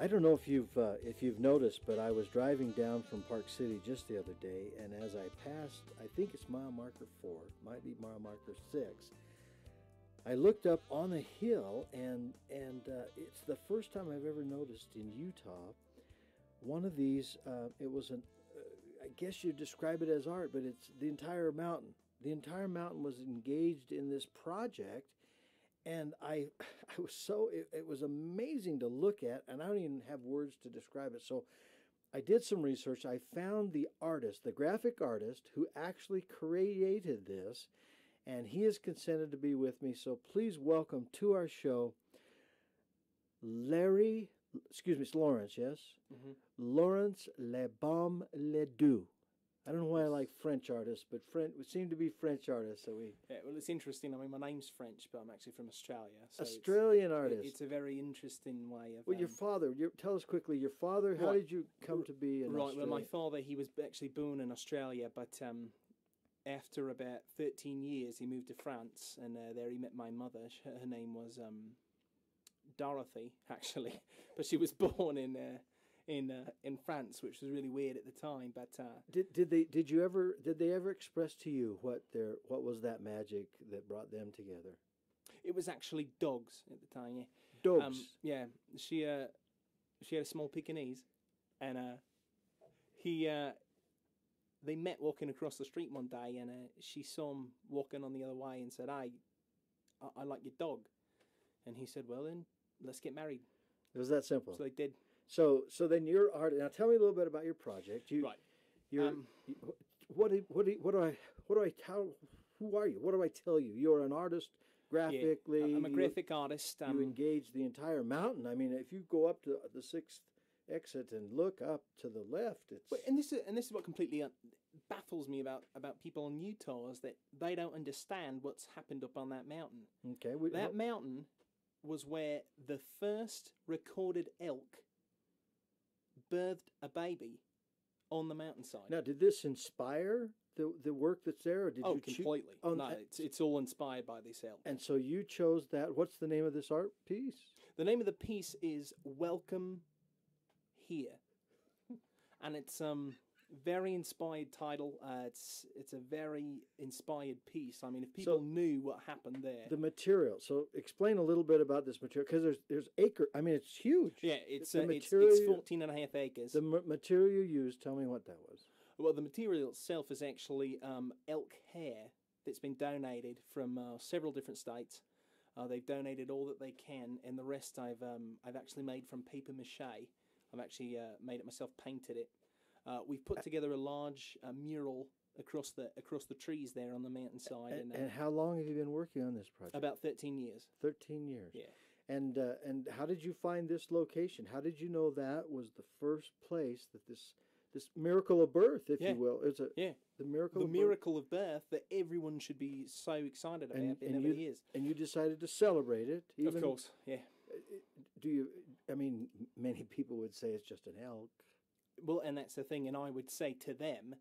I don't know if you've noticed, but I was driving down from Park City just the other day, and as I passed, I think it's mile marker 4, might be mile marker 6. I looked up on the hill, and it's the first time I've ever noticed in Utah one of these. It was an, I guess you'd describe it as art, but it's the entire mountain. The entire mountain was engaged in this project. And I was it was amazing to look at, and I don't even have words to describe it. So I did some research. I found the artist, the graphic artist, who actually created this, and he has consented to be with me. So please welcome to our show, it's Lawrence, yes? Mm-hmm. Lawrence Le Baume Ledoux. I don't know why I like French artists, but we seem to be French artists. Yeah, well, it's interesting. I mean, my name's French, but I'm actually from Australia. So Australian artist. It's a very interesting way of... Well, your father, tell us quickly, your father, how did you come to be in Australia? Well, my father, he was actually born in Australia, but after about 13 years, he moved to France, and there he met my mother. Her name was Dorothy, actually, but she was born in France, which was really weird at the time. But did they ever express to you what was that magic that brought them together? It was actually dogs at the time. Yeah, dogs. Yeah, she had a small Pekingese, and they met walking across the street one day, and she saw him walking on the other way and said, "I like your dog," and he said, "Well, then let's get married." It was that simple. So they did. So then you're art. Now tell me a little bit about your project. Right. What do I tell? Who are you? What do I tell you? You're an artist graphically. Yeah, I'm a graphic artist. You engage the entire mountain. I mean, if you go up to the 6th exit and look up to the left, it's. And this is what completely baffles me about people in Utah, is that they don't understand what's happened up on that mountain. Okay. That mountain was where the first recorded elk birthed a baby on the mountainside. Now, did this inspire the work that's there, or did you completely? No, it's all inspired by this elk. And so you chose that. What's the name of this art piece? The name of the piece is Welcome Here, and it's very inspired title. It's a very inspired piece. I mean, if people knew what happened there. The material. So explain a little bit about this material, because there's acre. I mean, it's huge. Yeah, it's 14.5 acres. The material you used. Tell me what that was. Well, the material itself is actually elk hair that's been donated from several different states. They've donated all that they can, and the rest I've actually made from paper mache. I've actually made it myself, painted it. We've put together a large mural across the trees there on the mountainside. And how long have you been working on this project? About 13 years. 13 years. Yeah. And how did you find this location? How did you know that was the first place that this miracle of birth, if you will, the miracle of birth that everyone should be so excited about, and nobody is. And you decided to celebrate it. Of course, yeah. I mean, many people would say it's just an elk. Well, and that's the thing, and I would say to them,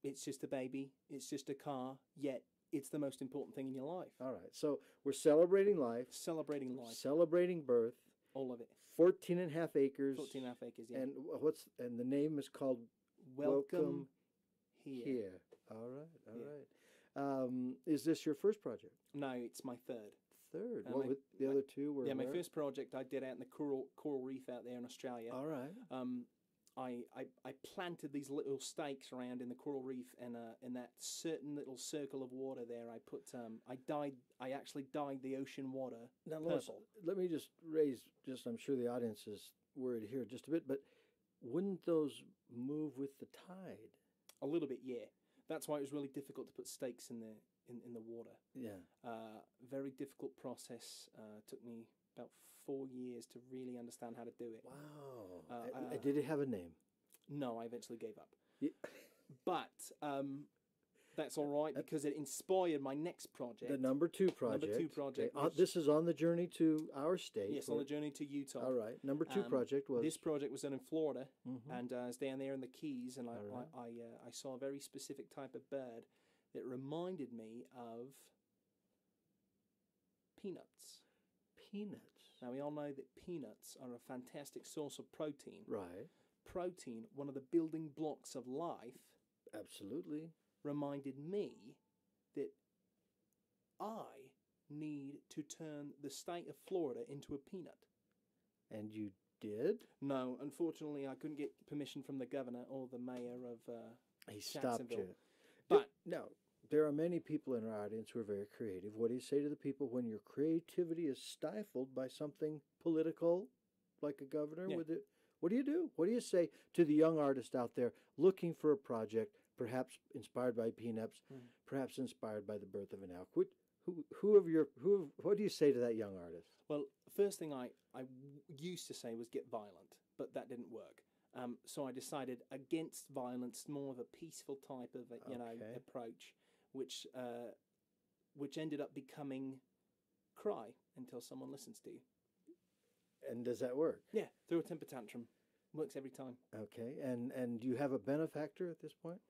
it's just a baby, it's just a car, yet it's the most important thing in your life. All right, so we're celebrating life. Celebrating birth. All of it. 14.5 acres. 14.5 acres, yeah. And the name is called Welcome Here. All right. Is this your first project? No, it's my third. The other two were my first project I did out in the coral reef out there in Australia. All right. I planted these little stakes around in the coral reef, and in that certain little circle of water there, I put I actually dyed the ocean water purple. Let me just raise, I'm sure the audience is worried here just a bit, but wouldn't those move with the tide? A little bit, yeah. That's why it was really difficult to put stakes in the water. Yeah. Very difficult process. Took me about 4 years to really understand how to do it. Wow. Did it have a name? No, I eventually gave up. Yeah. But that's all right, because it inspired my next project. The number 2 project. Okay. This is on the journey to our state. Yes, on the journey to Utah. All right. Number 2 project was... This project was done in Florida, and I was down there in the Keys, and I saw a very specific type of bird that reminded me of peanuts. Peanuts? Now, we all know that peanuts are a fantastic source of protein. Right. Protein, one of the building blocks of life, Absolutely. reminded me that I need to turn the state of Florida into a peanut. And you did? No, unfortunately, I couldn't get permission from the governor or the mayor of He stopped you. Jacksonville. But Now, there are many people in our audience who are very creative. What do you say to the people when your creativity is stifled by something political, like a governor? Yeah. With it? What do you do? What do you say to the young artist out there looking for a project, perhaps inspired by peanuts, perhaps inspired by the birth of an elk? What do you say to that young artist? well, first thing I used to say was get violent, but that didn't work. So I decided against violence, more of a peaceful type of Okay. approach, which ended up becoming cry until someone listens to you. And does that work? Yeah, throw a temper tantrum, works every time. Okay. And do you have a benefactor at this point?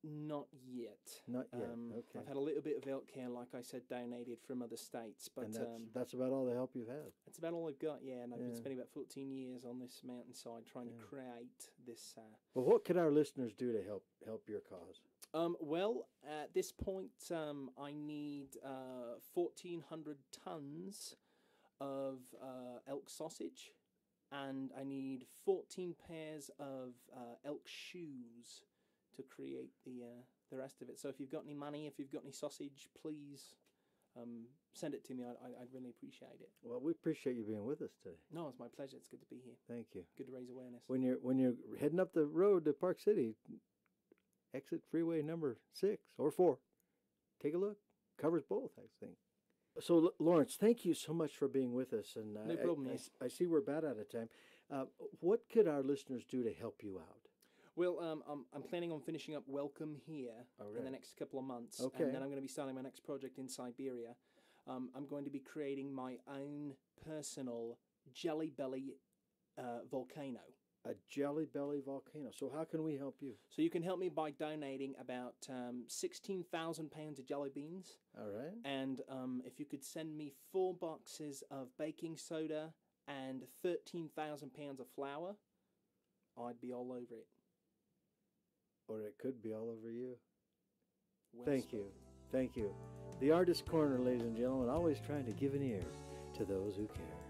Not yet. Not yet. Okay. I've had a little bit of elk hair, like I said, donated from other states, but And that's about all the help you've had. that's about all I've got. Yeah, and I've been Yeah. spending about 14 years on this mountainside trying to create this. Well, what could our listeners do to help your cause? Well, at this point, I need 1,400 tons of elk sausage, and I need 14 pairs of elk shoes to create the rest of it. So if you've got any money, if you've got any sausage, please send it to me. I'd really appreciate it. Well, we appreciate you being with us today. No, it's my pleasure. It's good to be here. Thank you. Good to raise awareness. When you're heading up the road to Park City, exit freeway number 6 or 4. Take a look. Covers both, I think. So, Lawrence, thank you so much for being with us. And No problem, yeah. I see we're about out of time. What could our listeners do to help you out? Well, I'm planning on finishing up Welcome here in the Alright. next couple of months. Okay. And then I'm going to be starting my next project in Siberia. I'm going to be creating my own personal Jelly Belly volcano. A Jelly Belly volcano. So how can we help you? So you can help me by donating about 16,000 pounds of jelly beans. All right. And if you could send me 4 boxes of baking soda and 13,000 pounds of flour, I'd be all over it. Or it could be all over you. Well Thank spoken. you. Thank you. The Artist Corner, ladies and gentlemen, always trying to give an ear to those who care.